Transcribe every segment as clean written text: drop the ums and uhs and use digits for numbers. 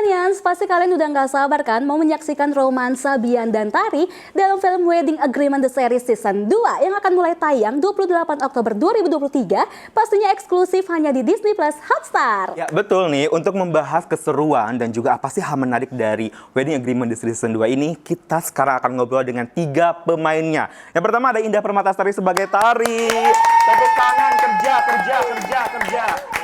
Millennials, pasti kalian udah nggak sabar kan mau menyaksikan romansa Bian dan Tari dalam film Wedding Agreement The Series Season 2 yang akan mulai tayang 28 Oktober 2023, pastinya eksklusif hanya di Disney Plus Hotstar. Ya betul nih, untuk membahas keseruan dan juga apa sih hal menarik dari Wedding Agreement The Series Season 2 ini, kita sekarang akan ngobrol dengan 3 pemainnya. Yang pertama ada Indah Permatasari sebagai Tari. Tepuk tangan, kerja.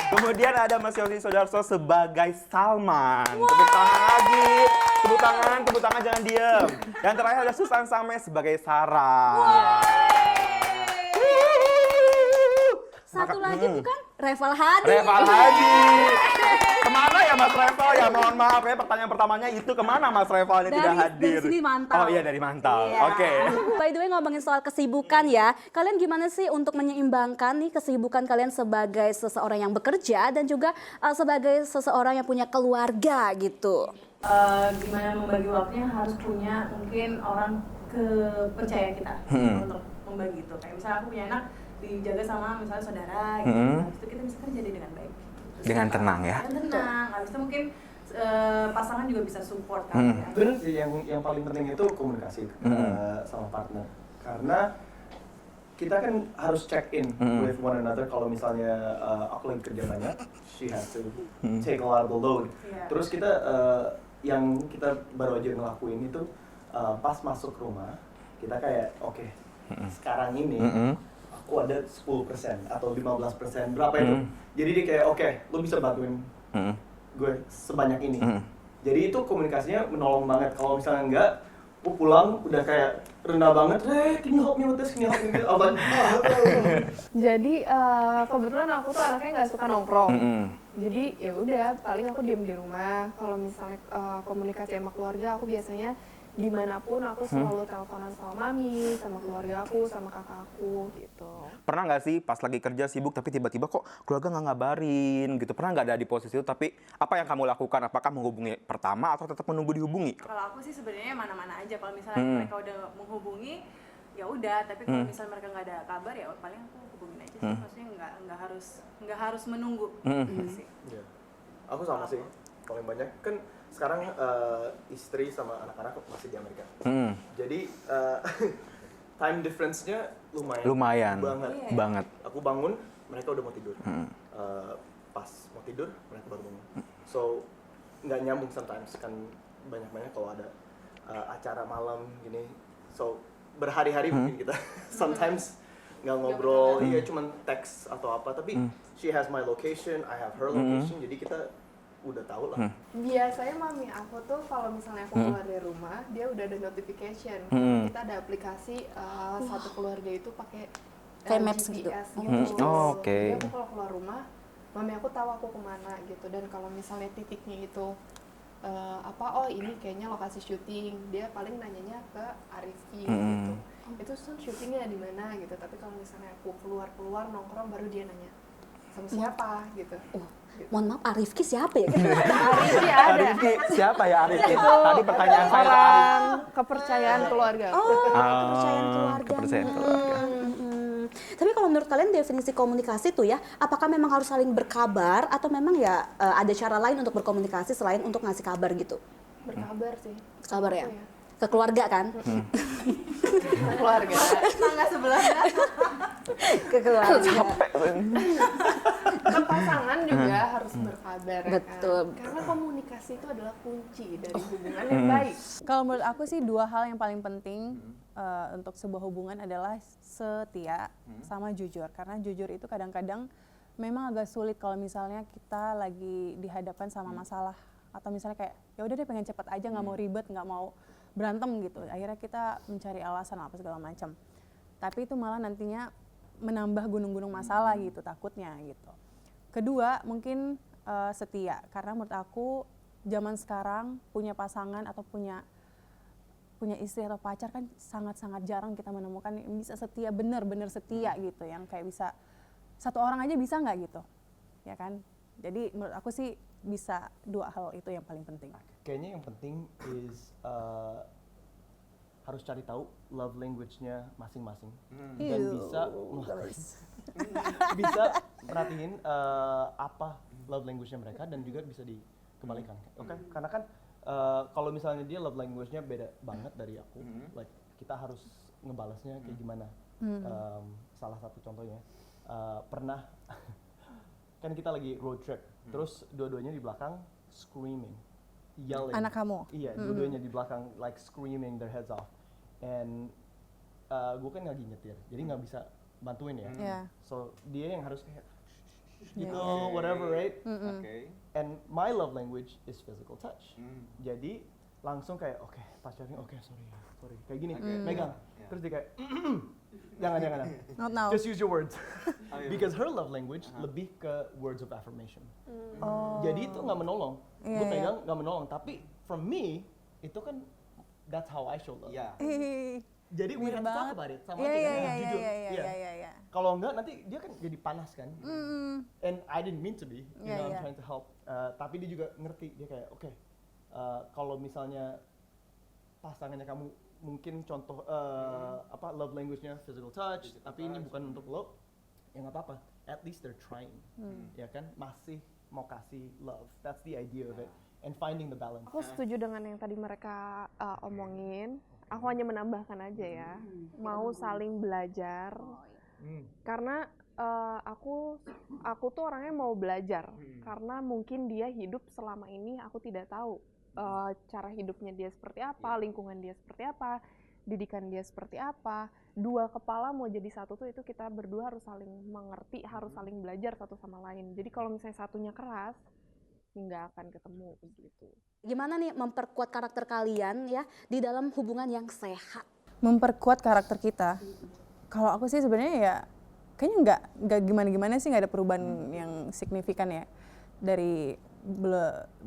Kemudian ada Mas Yosi Sodarso sebagai Salman. Tepuk tangan lagi. Tepuk tangan jangan diem. Yang terakhir ada Susan Sameh sebagai Sarah. Satu lagi bukan Reval Hadi. Reval Hadi. Kemana ya Mas Reval? Ya mohon maaf ya, pertanyaan pertamanya itu kemana Mas Reval ini tidak hadir? Dari sini Mantau. Oh iya, dari Mantau. Iya. Oke. By the way, ngomongin soal kesibukan ya, kalian gimana sih untuk menyeimbangkan nih kesibukan kalian sebagai seseorang yang bekerja dan juga sebagai seseorang yang punya keluarga gitu? Gimana membagi waktunya harus punya mungkin orang kepercaya kita untuk membagi itu. Kayak misalnya aku punya anak dijaga sama misalnya saudara gitu. Habis itu kita bisa kerja dengan baik. Dengan tenang ya. Dengan tenang. Habis itu mungkin pasangan juga bisa support kan ya. Bener sih, yang paling penting itu komunikasi sama partner. Karena kita kan harus check in with one another. Kalau misalnya aku lagi kerja banyak, she has to take a lot of the load. Yeah. Terus kita yang kita baru aja ngelakuin itu pas masuk rumah, kita kayak oke, sekarang ini aku ada 10% atau 15%, berapa itu? Jadi dia kayak oke, lo bisa bantuin gue sebanyak ini. Jadi itu komunikasinya menolong banget. Kalau misalnya enggak, aku pulang udah kayak rendah banget. Can you help me with this? Can you help me with this? Jadi kebetulan aku tuh anaknya nggak suka nongkrong. Jadi ya udah, paling aku diem di rumah. Kalau misalnya komunikasi sama keluarga, aku biasanya dimanapun aku selalu teleponan sama mami, sama keluarga aku, sama kakak aku gitu. Pernah nggak sih pas lagi kerja sibuk tapi tiba-tiba kok keluarga nggak ngabarin gitu? Pernah nggak ada di posisi itu? Tapi apa yang kamu lakukan? Apakah menghubungi pertama atau tetap menunggu dihubungi? Kalau aku sih sebenarnya mana-mana aja. Kalau misalnya mereka udah menghubungi, ya udah. Tapi kalau misalnya mereka nggak ada kabar, ya paling aku hubungin aja sih. Maksudnya nggak harus menunggu. Gitu sih. Ya. Aku sama sih, paling banyak kan sekarang istri sama anak-anak masih di Amerika. Jadi time difference-nya lumayan banget. Aku bangun, mereka udah mau tidur. Pas mau tidur, mereka baru bangun. So nggak nyambung sometimes kan, banyak-banyak kalau ada acara malam gini. So berhari-hari mungkin kita sometimes nggak ngobrol, iya cuman teks atau apa. Tapi she has my location, I have her location, jadi kita udah tahu lah. Biasanya mami aku tuh kalau misalnya aku keluar dari rumah, dia udah ada notification. Kita ada aplikasi satu keluarga itu pakai Kayak maps GPS gitu. gitu. Oke. Jadi aku kalau keluar rumah, mami aku tahu aku kemana gitu. Dan kalau misalnya titiknya itu oh ini kayaknya lokasi syuting, dia paling nanyanya ke Arifki gitu. Itu syutingnya di mana gitu. Tapi kalau misalnya aku keluar nongkrong, baru dia nanya sama siapa gitu. Mohon maaf, Arifki siapa ya? Arifki ada. Arifki, siapa ya Arifki? Itu Tadi pertanyaan saya orang kepercayaan keluarga. Kepercayaan keluarga. Kepercayaan keluarga. Tapi kalau menurut kalian definisi komunikasi tuh ya, apakah memang harus saling berkabar atau memang ya ada cara lain untuk berkomunikasi selain untuk ngasih kabar gitu? Berkabar sih. Kabar ya? Aku ya. Ke keluarga kan? Keluarga. Tetangga sebelahnya. Ke keluarga. Ke pasangan juga harus berkabar. Betul. Kan? Karena komunikasi itu adalah kunci dari hubungan yang baik. Kalau menurut aku sih 2 hal yang paling penting untuk sebuah hubungan adalah setia sama jujur. Karena jujur itu kadang-kadang memang agak sulit kalau misalnya kita lagi dihadapkan sama masalah atau misalnya kayak ya udah deh pengen cepet aja, nggak mau ribet, nggak mau berantem gitu. Akhirnya kita mencari alasan apa segala macam. Tapi itu malah nantinya menambah gunung-gunung masalah gitu takutnya gitu. Kedua mungkin setia, karena menurut aku zaman sekarang punya pasangan atau punya istri atau pacar kan sangat-sangat jarang kita menemukan yang bisa setia, bener-bener setia gitu, yang kayak bisa satu orang aja bisa nggak gitu, ya kan? Jadi menurut aku sih bisa 2 hal itu yang paling penting. Kayaknya yang penting is harus cari tahu love language-nya masing-masing dan bisa perhatiin apa love language-nya mereka dan juga bisa kebalikan. Oke, karena kan kalau misalnya dia love language-nya beda banget dari aku, like kita harus ngebalasnya kayak gimana. Salah satu contohnya pernah kan kita lagi road trip, terus dua-duanya di belakang screaming, yelling. Anak kamu? Iya, dua-duanya di belakang like screaming their heads off. And gue kan lagi nyetir, jadi nggak bisa bantuin ya. Yeah. So dia yang harus kayak gitu, Yeah. whatever, right? Oke. And my love language is physical touch. Jadi langsung kayak oke, pacarnya oke, sorry, kayak gini, megang. Yeah. Terus dia kayak jangan. Not now. Just use your words. Because her love language lebih ke words of affirmation. Oh. Jadi itu nggak menolong. Iya, Gue iya. pegang nggak menolong. Tapi from me itu kan that's how I show love. Iya. Jadi we Bener have to talk banget. about it sama Iya, aja iya, kan, iya, jujur. iya. Iya. Kalau enggak nanti dia kan jadi panas kan. And I didn't mean to be. You Iya, know, I'm iya. trying to help. Tapi dia juga ngerti. Dia kayak oke. Kalau misalnya pasangannya kamu mungkin contoh apa love language-nya physical touch, tapi ini bukan untuk lo, ya nggak apa-apa. At least they're trying, ya kan? Masih mau kasih love. That's the idea of it. And finding the balance. Aku setuju dengan yang tadi mereka omongin. Aku hanya menambahkan aja ya, mau saling belajar. Karena aku tuh orangnya mau belajar. Karena mungkin dia hidup selama ini aku tidak tahu cara hidupnya dia seperti apa, lingkungan dia seperti apa, didikan dia seperti apa. Dua kepala mau jadi satu tuh itu kita berdua harus saling mengerti, harus saling belajar satu sama lain. Jadi kalau misalnya satunya keras, nggak akan ketemu begitu. Gimana nih memperkuat karakter kalian ya di dalam hubungan yang sehat? Memperkuat karakter kita. Kalau aku sih sebenarnya ya kayaknya nggak gimana-gimana sih, nggak ada perubahan yang signifikan ya dari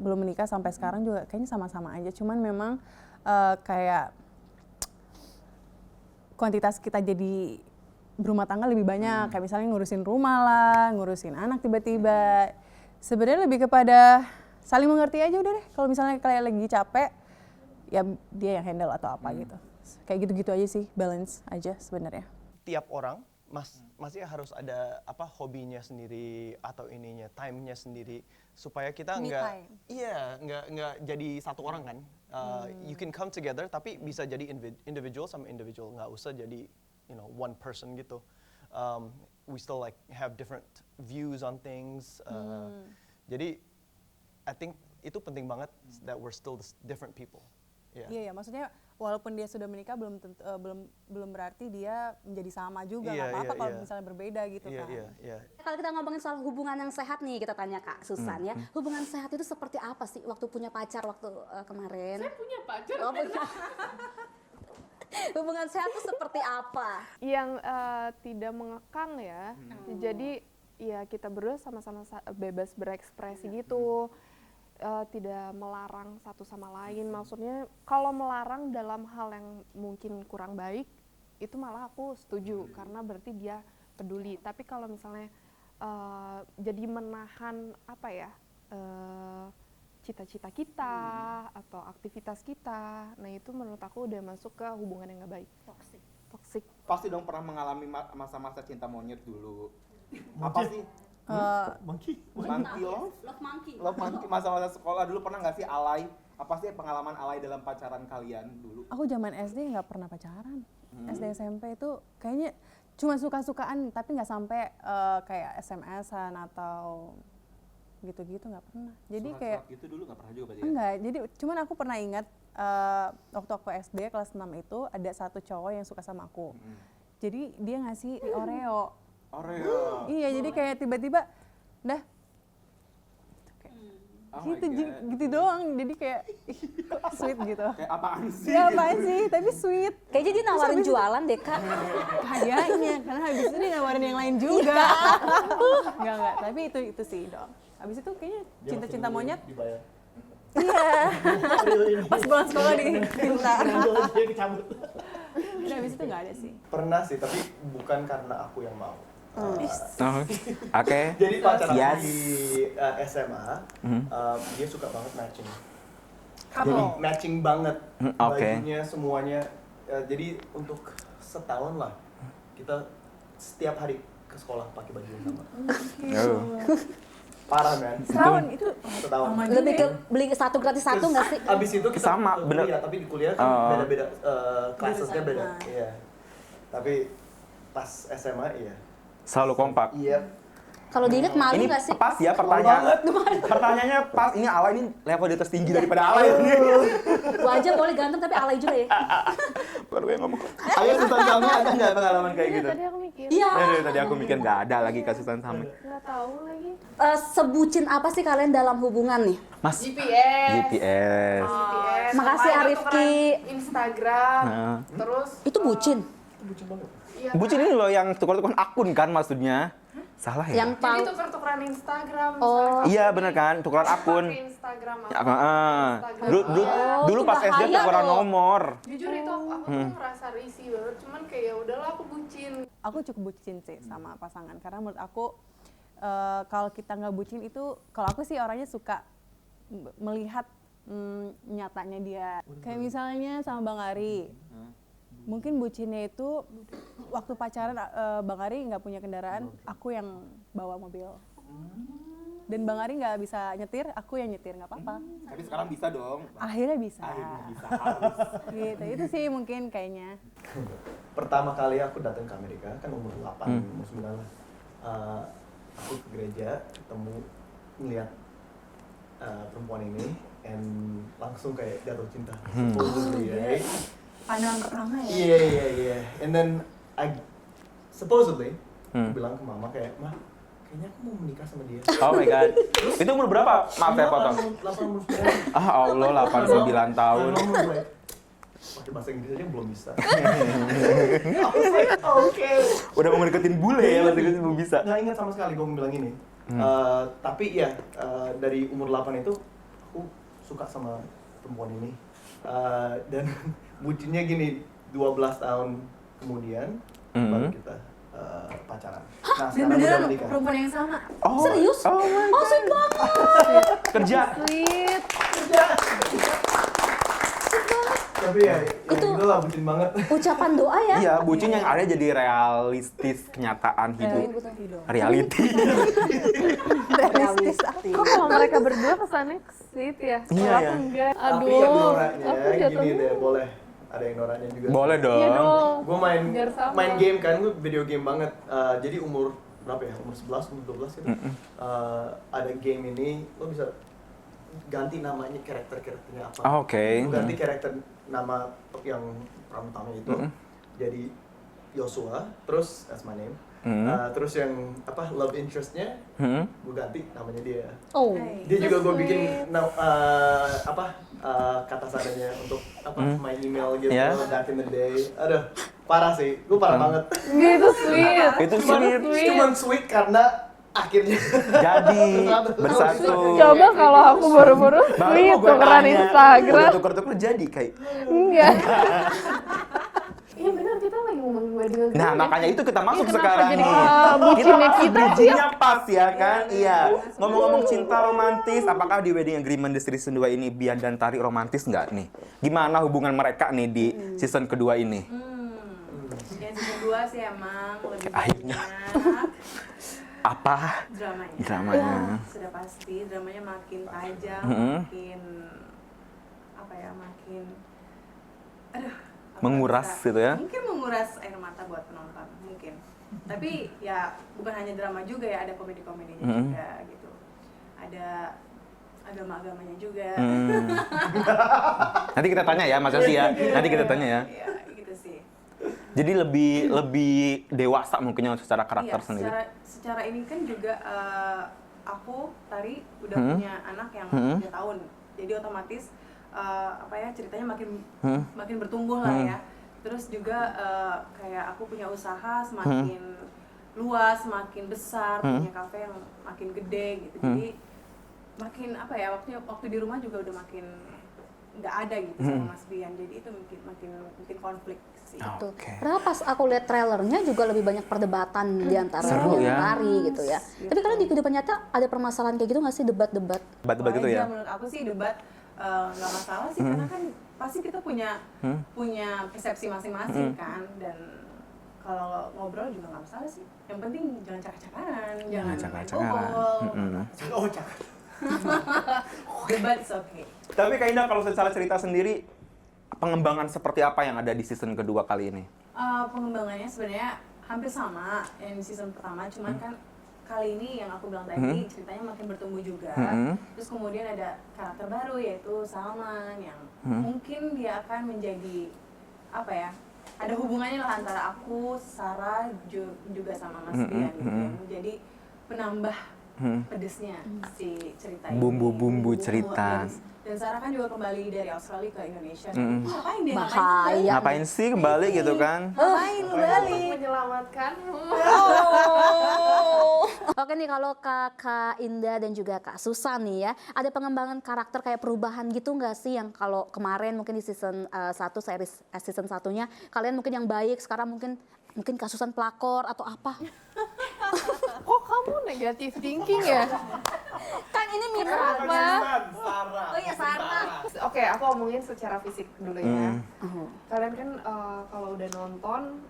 belum menikah sampai sekarang juga kayaknya sama-sama aja. Cuman memang kayak kuantitas kita jadi berumah tangga lebih banyak, kayak misalnya ngurusin rumah lah, ngurusin anak tiba-tiba. Sebenarnya lebih kepada saling mengerti aja udah deh. Kalau misalnya kalian lagi capek, ya dia yang handle atau apa gitu. Kayak gitu-gitu aja sih, balance aja sebenarnya. Tiap orang masih harus ada apa hobinya sendiri atau ininya time-nya sendiri supaya kita Me nggak time. nggak jadi satu orang kan. You can come together tapi bisa jadi individual sama individual, nggak usah jadi one person gitu. We still like have different views on things. Jadi I think itu penting banget that we're still different people. Iya, maksudnya walaupun dia sudah menikah belum berarti dia menjadi sama juga. Iya, Nggak apa-apa iya, kalau iya. misalnya berbeda gitu kan. Iya. Kalau kita ngomongin soal hubungan yang sehat nih, kita tanya Kak Susan ya. Hubungan sehat itu seperti apa sih waktu punya pacar waktu kemarin? Saya punya pacar. Oh, punya. Hubungan sehat itu seperti apa? Yang tidak mengekang ya. Jadi ya kita berdua sama-sama bebas berekspresi gitu. Tidak melarang satu sama lain. Maksudnya kalau melarang dalam hal yang mungkin kurang baik, itu malah aku setuju karena berarti dia peduli. Tapi kalau misalnya jadi menahan apa ya cita-cita kita atau aktivitas kita, nah itu menurut aku udah masuk ke hubungan yang nggak baik. Toxic. Pasti dong pernah mengalami masa-masa cinta monyet dulu. Apa sih? Monkey. Monkey love? Love monkey. Love monkey masa-masa sekolah dulu pernah nggak sih alay? Apa sih pengalaman alay dalam pacaran kalian dulu? Aku zaman SD nggak pernah pacaran. SD SMP itu kayaknya cuma suka-sukaan tapi nggak sampai kayak SMS-an atau gitu-gitu, nggak pernah. Jadi kayak Surat-surat gitu dulu nggak pernah juga berarti ya? enggak, jadi cuman aku pernah ingat waktu aku SD kelas 6 itu ada satu cowok yang suka sama aku. Jadi dia ngasih Oreo. Oreo. Iya, jadi kayak tiba-tiba dah Oh my gitu, God. gitu doang. Jadi kayak ih, kok sweet gitu. Kayak apaan sih? Ya apaan sih, tapi sweet. Kayaknya dia nawarin jualan deh Kak. Kayaknya, karena habis itu dia nawarin yang lain juga. Enggak, tapi itu sih dong. Habis itu kayaknya cinta-cinta monyet. Dibayar. Iya. Pas pulang sekolah diminta. Dia kecabut. Udah habis itu nggak ada sih. Pernah sih, tapi bukan karena aku yang mau. Oke. Jadi pacar aku Yes. di SMA, dia suka banget matching. Couple. Jadi matching banget, Oke. bajunya semuanya. Jadi untuk setahun lah, kita setiap hari ke sekolah pakai baju yang sama. Oh. Parah man. Setahun itu Setahun. Lama Lebih ke beli satu gratis satu nggak sih? Abis itu kita Sama, bener. Iya, tapi di kuliah kan beda-beda kelasnya beda. Iya. Tapi pas SMA iya. Selalu kompak. Iya. Kalau diinget malu Ini nggak sih? pas ya pertanyaannya pas. Ini Ala ini level di atas tinggi daripada Ala ini. Gua aja boleh ganteng tapi alay juga ya. Baru yang ngomong. Ayo Susan Sami ada nggak pengalaman kayak gitu? Tadi aku mikir. Iya. Tadi aku mikir nggak ada lagi kasusan sama. Nggak tahu lagi. Sebucin apa sih kalian dalam hubungan nih? Mas. GPS. GPS. GPS. Makasih, Sama Arifki. tukeran Instagram. Nah. Terus Itu bucin. Bucin banget. iya, Bucin ini loh yang tukar-tukaran akun kan maksudnya. Salah ya? Yang Jadi paling tuker-tukeran Instagram. Oh. Iya bener kan, tukeran akun. Pakai Instagram Ya, apa? Dulu, dulu, Oh, dulu itu pas SD bahaya tukeran loh. nomor. Jujur itu aku tuh ngerasa risih banget. Cuman kayak ya udahlah aku bucin. aku cukup bucin sih sama pasangan karena menurut aku kalau kita nggak bucin itu, kalau aku sih orangnya suka melihat nyatanya dia. Kayak misalnya sama Bang Ari, mungkin bucinnya itu waktu pacaran Bang Ari nggak punya kendaraan, aku yang bawa mobil. Dan Bang Ari nggak bisa nyetir, aku yang nyetir, nggak apa-apa. Tapi sekarang bisa dong. Akhirnya bisa. Gitu, itu sih mungkin kayaknya. Pertama kali aku datang ke Amerika kan umur 8, umur 9 lah. Aku ke gereja ketemu ngeliat perempuan ini and langsung kayak jatuh cinta. Supposedly, right? pandangan pertama ya. Iya. And then supposedly aku bilang ke mama kayak, "Ma, kayaknya aku mau menikah sama dia." Oh my god. Itu umur berapa? Maaf ya potong. 8 umur 9. Ah Allah 89 tahun. Pakai bahasa Inggris aja belum bisa. I was like, okay. Udah mau deketin bule ya, bahasa Inggris belum bisa. Nggak ingat sama sekali gue bilang ini. Tapi ya dari umur 8 itu aku suka sama perempuan ini. Dan bucinnya gini, 12 tahun kemudian baru kita pacaran. Nah, Dan sekarang udah beneran menikah. perempuan yang sama. Oh, Serius? Oh my Oh, sweet banget. kerja. Sweet. Tapi ya, Itu- itu lah bucin banget. Ucapan doa ya. Iya, bucin yang ada jadi realistis kenyataan hidup. Reality. Realistis. Kok kalau mereka berdua kesannya sweet ya? Iya, Kalau ya. aku enggak. Tapi Aduh, yang noranya aku jatuh. gini deh, boleh. Ada yang noranya juga. Boleh Iya dong. dong. Gue main Biar sama. main game kan, gue video game banget. Jadi umur berapa ya? Umur 11, umur 12 gitu. Ada game ini, lo bisa ganti namanya karakternya apa. Ah, oke. Lo ganti karakter nama yang peran utama itu jadi Joshua, terus that's my name. Terus yang apa love interestnya, gue ganti namanya dia. Oh. Dia juga gue bikin kata sadanya untuk my email gitu Yeah. back in the day. Aduh, parah sih, gue parah banget. Enggak, itu sweet. Itu sweet. Cuman sweet karena akhirnya Jadi bersatu. Coba kalau aku baru-baru Baru sweet mau gue tukeran tanya. Instagram. Udah tuker-tuker jadi kayak. Enggak. Iya benar, kita lagi ngomongin wedding agreement. Nah, makanya itu kita masuk Kenapa sekarang jadi nih. bucinnya pas kita bridging-nya pas ya kan? Iya. Ngomong-ngomong cinta romantis, apakah di Wedding Agreement di season 2 ini Bian dan Tari romantis nggak nih? Gimana hubungan mereka nih di season kedua ini? Yang season 2 sih emang lebih Akhirnya. banyak Apa dramanya. dramanya? Sudah pasti dramanya makin tajam, makin apa ya, makin apa Menguras bisa- gitu ya? Mungkin menguras air mata buat penonton, mungkin. Tapi ya bukan hanya drama juga ya, ada komedi-komedinya juga gitu. Ada agama-agamanya juga. Nanti kita tanya ya, Mas Yosi ya. Nanti kita tanya ya. Iya, gitu sih. Jadi lebih dewasa mungkin secara karakter Iya, sendiri. secara ini kan juga aku Tari udah punya anak yang 3 tahun, jadi otomatis ceritanya makin bertumbuh lah ya. Terus juga kayak aku punya usaha semakin luas, semakin besar, punya kafe yang makin gede gitu. Jadi makin waktu di rumah juga udah makin nggak ada gitu sama Mas Bian. Jadi itu makin konflik sih. Tuh. Oke. Karena pas aku lihat trailernya juga lebih banyak perdebatan di antara Seru Bian dan ya. Tari gitu ya. Tapi kalian di kehidupan nyata ada permasalahan kayak gitu nggak sih, debat-debat? Debat-debat gitu ya. Menurut aku sih debat nggak masalah sih, karena kan pasti kita punya persepsi masing-masing kan, dan kalau ngobrol juga nggak masalah sih. Yang penting jangan cakar-cakaran, jangan main cakar-cakaran. pukul. Oh, cakep. Debat is okay. Tapi Kak Indah kalau secara cerita sendiri, pengembangan seperti apa yang ada di season kedua kali ini? Pengembangannya sebenarnya hampir sama yang di season pertama, cuman kan kali ini yang aku bilang tadi ceritanya makin bertumbuh juga. Terus kemudian ada karakter baru yaitu Salman yang mungkin dia akan menjadi apa ya? Ada hubungannya lah antara aku, Sarah juga sama Mas Dian gitu yang menjadi penambah pedesnya si cerita ini. Bumbu-bumbu cerita. Dan Sarah kan juga kembali dari Australia ke Indonesia. Ngapain dia? Bahaya. Ngapain sih kembali gitu kan? Ngapain lu balik? Untuk menyelamatkanmu. Oke nih, kalau Kak Indah dan juga Kak Susan nih ya, ada pengembangan karakter kayak perubahan gitu nggak sih yang kalau kemarin mungkin di season 1 series season satunya kalian mungkin yang baik, sekarang mungkin Kak Susan pelakor atau apa? Kok kamu negatif thinking ya? Kan ini mirip Apa? Oh iya, Sarah. Oke, aku omongin secara fisik dulu ya. Kalian kan kalau udah nonton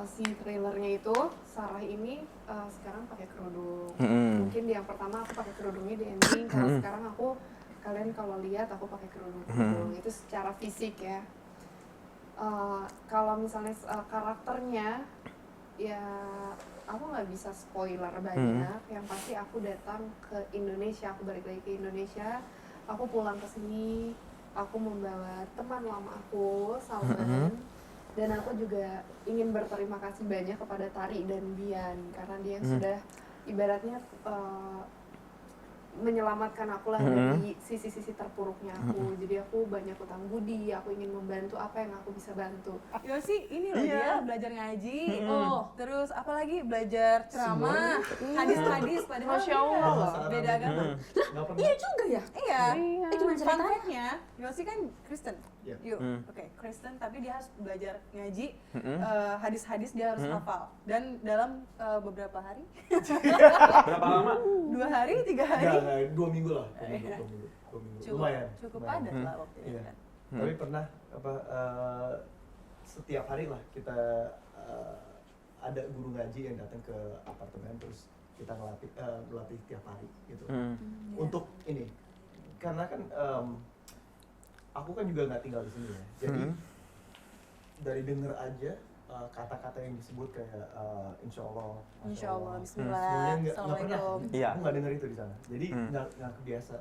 si trailernya itu, Sarah ini sekarang pakai kerudung. Mungkin di yang pertama aku pakai kerudungnya di ending, kalau sekarang kalian kalau lihat aku pakai kerudung. Itu secara fisik ya. Kalau misalnya karakternya, ya aku nggak bisa spoiler banyak. Yang pasti aku datang ke Indonesia, aku balik lagi ke Indonesia, aku pulang ke sini, aku membawa teman lama aku, Salman, dan aku juga ingin berterima kasih banyak kepada Tari dan Bian karena dia yang sudah ibaratnya menyelamatkan aku lah dari sisi-sisi terpuruknya aku. Jadi aku banyak utang budi, aku ingin membantu apa yang aku bisa bantu. Yosi ini loh dia belajar ngaji, terus apalagi belajar ceramah, hadis-hadis padahal Masya Allah iya, loh. beda agama. Iya juga ya. Iya. Gimana Fun ceritanya? fact-nya, Yosi kan Kristen. Iya. Yuk, oke, Kristen tapi dia harus belajar ngaji, hadis-hadis dia harus hafal. Dan dalam beberapa hari, Berapa lama? 2 hari, 3 hari, Enggak, 2 minggu lah. 2 minggu. Lumayan. cukup lumayan. padat lah waktu itu Iya. kan. Tapi pernah setiap hari lah kita ada guru ngaji yang datang ke apartemen terus kita melatih tiap hari gitu. Untuk ini karena kan aku kan juga nggak tinggal di sini ya. Jadi dari denger aja kata-kata yang disebut kayak insya Allah, Insya Allah, semuanya Bismillah, nggak pernah. Assalamualaikum. Iya. Aku nggak denger itu di sana. Jadi nggak kebiasa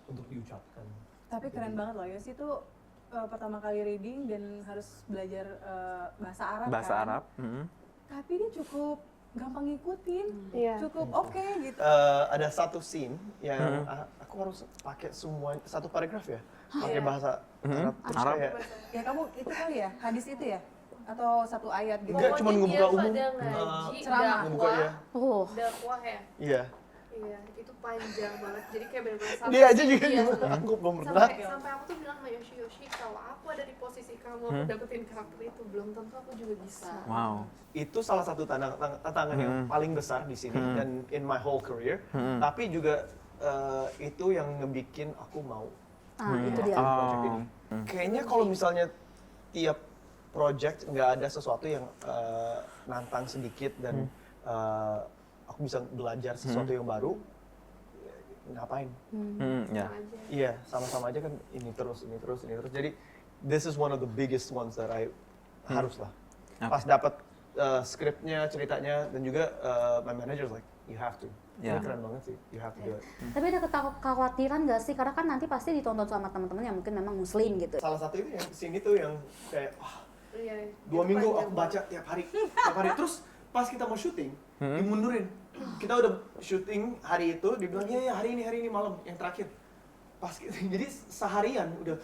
untuk diucapkan. Tapi keren banget loh, Yosi tuh pertama kali reading dan harus belajar bahasa Arab Bahasa kan. Arab. Tapi dia cukup gampang ngikutin, Iya. cukup oke gitu. Ada satu scene yang aku harus pakai semua satu paragraf ya, pakai bahasa Arab. Terus Arab. kayak Ya kamu itu kali ya, hadis itu ya? Atau satu ayat gitu? enggak cuma ngebuka umum. ceramah. Ngebuka ya. Oh, Dakwah ya. Iya. Iya, itu panjang banget. Jadi kayak benar-benar Dia aja juga iya, ngebuka. Aku belum pernah. sampai aku tuh bilang sama Yoshi, kalau aku ada di posisi kamu, aku dapetin karakter itu, belum tentu aku juga bisa. Wow. Itu salah satu tantangan yang paling besar di sini dan in my whole career. Tapi juga itu yang ngebikin aku mau itu dia. project ini. Kayaknya kalau misalnya tiap project nggak ada sesuatu yang nantang sedikit dan aku bisa belajar sesuatu yang baru, ngapain? Ya. Iya, sama-sama aja kan ini terus. Jadi this is one of the biggest ones that I harus lah. Pas dapat skripnya, ceritanya, dan juga my manager like you have to. Ya. Ini keren banget sih, you have to do it. Tapi ada kekhawatiran nggak sih? Karena kan nanti pasti ditonton sama teman-teman yang mungkin memang muslim gitu. Salah satu itu yang sini tuh yang kayak wah, Iya. 2 minggu aku baca tiap hari. Terus pas kita mau syuting, dimundurin. Kita udah syuting hari itu, dibilang ya hari ini malam yang terakhir. Pas jadi seharian udah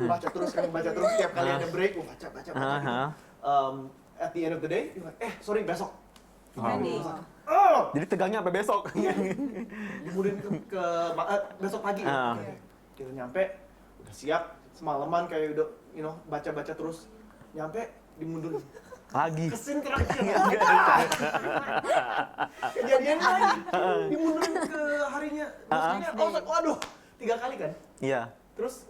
baca terus tiap kali ada break, baca gitu. At the end of the day, you're like, sorry besok. Ready. Oh, Jadi tegangnya sampai besok. dimundurin ke besok pagi. Oke. Kita nyampe, udah siap, semalaman kayak udah, baca-baca terus. Nyampe, dimundurin. Lagi. Kesin terakhir. Kejadian lagi. Dimundurin ke harinya. Terus waduh, 3 kali kan. Iya. Terus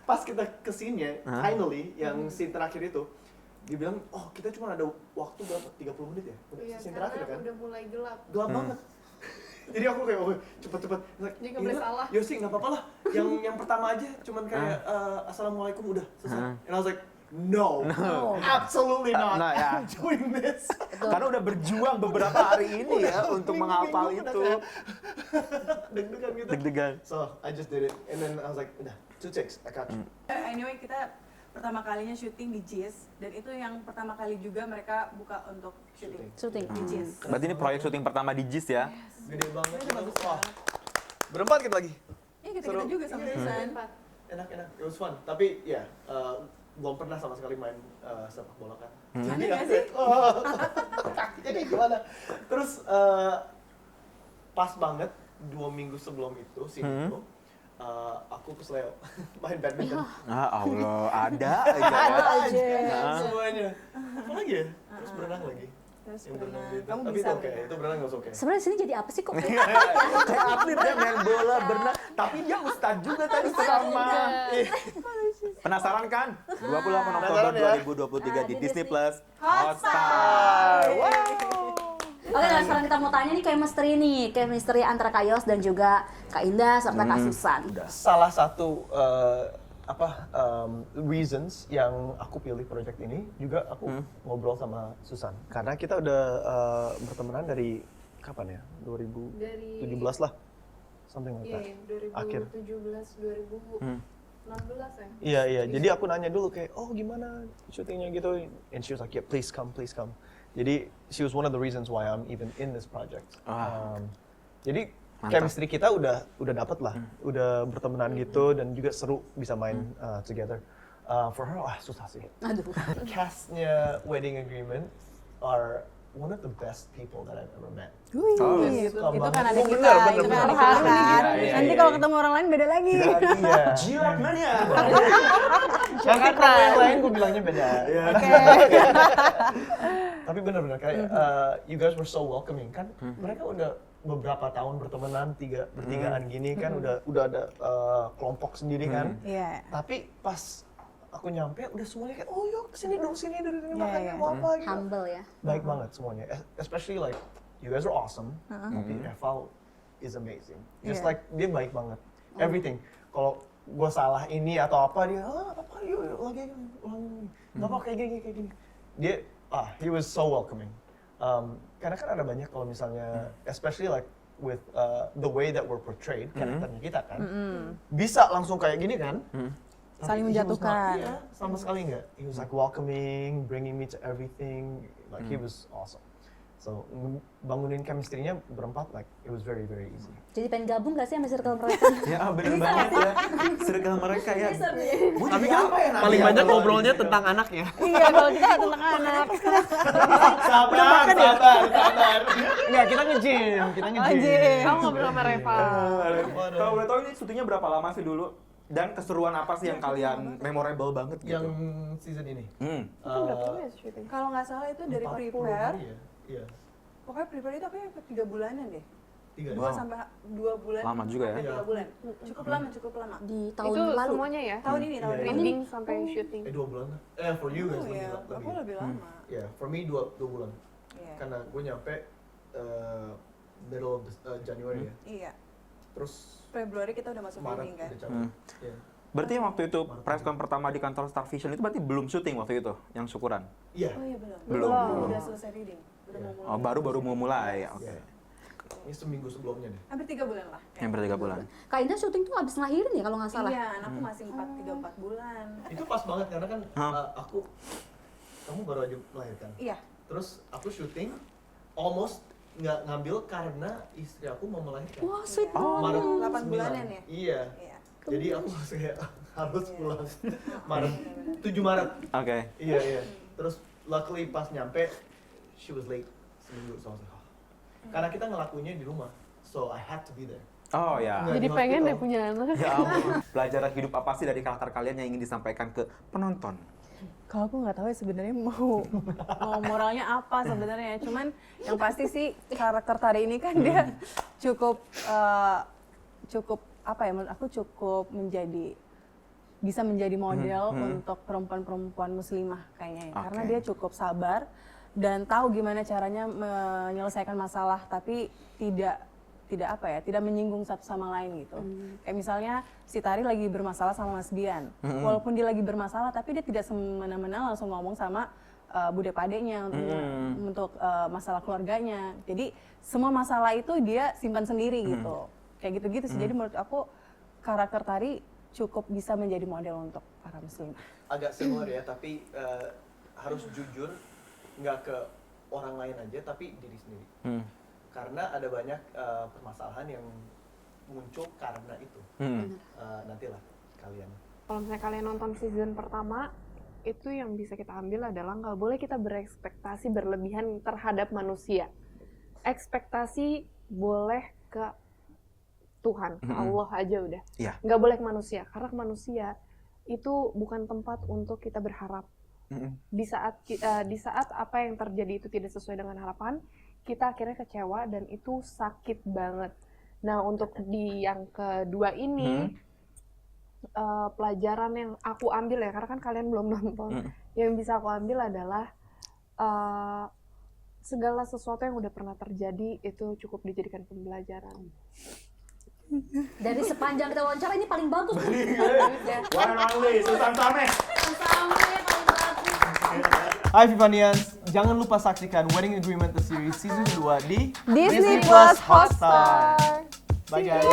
pas kita kesini finally yang scene terakhir itu, dia bilang, oh kita cuma ada waktu berapa? 30 menit ya? Iya, Scene karena terakhir kan? udah mulai gelap. Gelap banget. Jadi aku kayak, oh cepet-cepet. Like, Jadi nggak boleh "Iya, salah." Yosi nggak apa-apa lah. Yang pertama aja, cuman kayak assalamualaikum udah selesai. And I was like, no, absolutely not. Nah, ya. I'm doing this. Karena udah berjuang beberapa hari ini ya untuk menghafal Minggu-minggu itu. udah kayak deg-degan gitu. Deg-degan. So I just did it, and then I was like, udah 2 takes, I got you. Anyway, kita pertama kalinya syuting di JIS dan itu yang pertama kali juga mereka buka untuk syuting Syuting. di JIS. Berarti ini proyek syuting pertama di JIS ya? Gede banget. Itu bagus Wah. banget. Berempat kita lagi. Iya, kita Seru. juga sama Iya, Susan. Enak-enak, it was fun. Tapi ya, belum pernah sama sekali main sepak bola kan. Aneh nggak sih? Taktiknya kayak gimana? Terus pas banget 2 minggu sebelum itu, itu, aku ke Sleo main badminton. Ah Allah, ada aja ya. Semuanya. Apa lagi ya? Terus berenang lagi. Terus Yang berenang berenang. gitu. Kamu Tapi bisa itu oke, berenang? itu berenang nggak oke. Sebenarnya sini jadi apa sih kok? Kayak atlet dia main bola, berenang. Tapi dia ustadz juga tadi selama. Penasaran kan? 28 Oktober Penasaran ya? 2023 di Disney Plus Hotstar. Oke, nah sekarang kita mau tanya nih chemistry antara Kak Yos dan juga Kak Indah serta Kak Susan. Salah satu reasons yang aku pilih project ini juga aku ngobrol sama Susan karena kita udah bertemanan dari kapan ya? 2017 lah, something like that. Iya, Akhir. 2017, 2016 ya. Iya. Jadi aku nanya dulu kayak, oh gimana syutingnya gitu, and she was like, yeah, please come. Jadi she was one of the reasons why I'm even in this project. Jadi Mantap. chemistry kita udah dapet lah, udah bertemanan gitu dan juga seru bisa main together. For her, susah sih. Aduh. Castnya Wedding Agreement are one of the best people that I've ever met. Oh, Itu kan ada Oh, kita, bener, itu kan bener. ada kita kan. Iya, Nanti iya, kalau iya. ketemu orang lain beda lagi. Iya. Jilat mania. Nanti kalau yang lain gue bilangnya beda. Oke. Tapi benar-benar kayak you guys were so welcoming kan. Mereka udah beberapa tahun bertemanan bertigaan gini kan udah ada kelompok sendiri kan. Iya. Tapi pas aku nyampe udah semuanya kayak oh yuk sini dong sini dari sini Iya, makan iya. mau apa gitu. Humble ya. Baik banget semuanya. Especially like you guys are awesome. Tapi Eval is amazing. Just Iya. like dia baik banget. Everything. Kalau gue salah ini atau apa dia apa yuk lagi ulang nggak apa kayak gini dia he was so welcoming. Karena kan ada banyak kalau misalnya especially like with the way that we're portrayed karakternya kita kan bisa langsung kayak gini kan. Tapi Saling he was menjatuhkan. not, iya, sama sekali enggak. He was like welcoming, bringing me to everything. Like he was awesome. So bangunin chemistry-nya berempat like it was very very easy. Jadi pengen gabung gak sih sama circle mereka? Ya bener banget ya. Circle mereka ya. Tapi kan paling banyak ngobrolnya tentang anaknya. Iya, kalau kita tentang anak. sabar. Enggak, kita nge-gym, Gym. Kamu ngobrol sama Reva. Kalau boleh tahu ini syutingnya berapa lama sih dulu? Dan keseruan apa sih yang kalian memorable banget gitu? Yang season ini. Itu berapa lama ya syuting? Kalau nggak salah itu dari 40 prepare, hari ya? Iya. pokoknya prepare itu kayaknya 3 bulanan deh. 3 2 sampai 2 bulan. Lama juga ya? Sampai 3 bulan. Cukup lama. Di tahun Itu lalu. semuanya ya? Tahun ini, tahun Iya, ini. Ending sampai syuting. 2 bulan lah. For you guys Oh iya, lebih. aku lebih lama. Yeah, for me 2 bulan. Iya. Karena gue nyampe middle of January ya. Iya. Terus Februari kita udah masuk Maret meeting kan. udah cabut. Iya. Berarti waktu itu press con pertama di kantor Star Vision itu berarti belum syuting waktu itu, yang syukuran? Iya. Oh iya belum. Belum. Udah selesai reading. Udah mau mulai. Oh, baru mau mulai. Oke. Iya. Ini seminggu sebelumnya deh. Hampir 3 bulan lah. Yang ber 3 bulan. Kak Indah syuting tuh abis ngelahirin ya kalau nggak salah? Iya, anakku masih 3-4 bulan. Itu pas banget karena kan kamu baru aja melahirkan. Iya. Terus aku syuting almost nggak ngambil karena istri aku mau melahirkan. Wah, sweet Oh. banget. 8 9. bulanan ya? Iya. Iya. Jadi aku kayak harus pulang Maret, 7 Maret. Oke. Iya. Terus luckily pas nyampe she was late seminggu so I was like, karena kita ngelakuinnya di rumah, so I had to be there. Oh ya. Nggak Jadi di pengen hospital. deh punya anak. Ya ampun. Pelajaran hidup apa sih dari karakter kalian yang ingin disampaikan ke penonton? Kalau aku nggak tahu ya sebenarnya mau moralnya apa sebenarnya. Cuman yang pasti sih karakter Tari ini kan dia cukup apa ya? Menurut aku cukup menjadi bisa menjadi model untuk perempuan-perempuan muslimah kayaknya ya. Karena Oke. dia cukup sabar dan tahu gimana caranya menyelesaikan masalah tapi tidak menyinggung satu sama lain gitu. Kayak misalnya si Tari lagi bermasalah sama Mas Bian. Walaupun dia lagi bermasalah tapi dia tidak semena-mena langsung ngomong sama bude padenya untuk masalah keluarganya. Jadi semua masalah itu dia simpan sendiri gitu. Kayak gitu-gitu sih. Jadi menurut aku karakter Tari cukup bisa menjadi model untuk para muslim. Agak similar ya, tapi harus jujur, nggak ke orang lain aja, tapi diri sendiri. Karena ada banyak permasalahan yang muncul karena itu. Nantilah kalian. Kalau misalnya kalian nonton season pertama, itu yang bisa kita ambil adalah nggak boleh kita berekspektasi berlebihan terhadap manusia. Ekspektasi boleh ke Tuhan, ke Allah aja udah. Iya. Nggak boleh ke manusia, karena ke manusia itu bukan tempat untuk kita berharap. Di saat apa yang terjadi itu tidak sesuai dengan harapan, kita akhirnya kecewa dan itu sakit banget. Nah, untuk di yang kedua ini, pelajaran yang aku ambil ya, karena kan kalian belum nonton, yang bisa aku ambil adalah segala sesuatu yang udah pernah terjadi itu cukup dijadikan pembelajaran. Dari sepanjang kita wawancara ini paling bagus. One and only, Susan Sameh. Sampai paling bagus. Hai Vivanians, jangan lupa saksikan Wedding Agreement The Series Season 2 di Disney Plus Hotstar. Bye guys.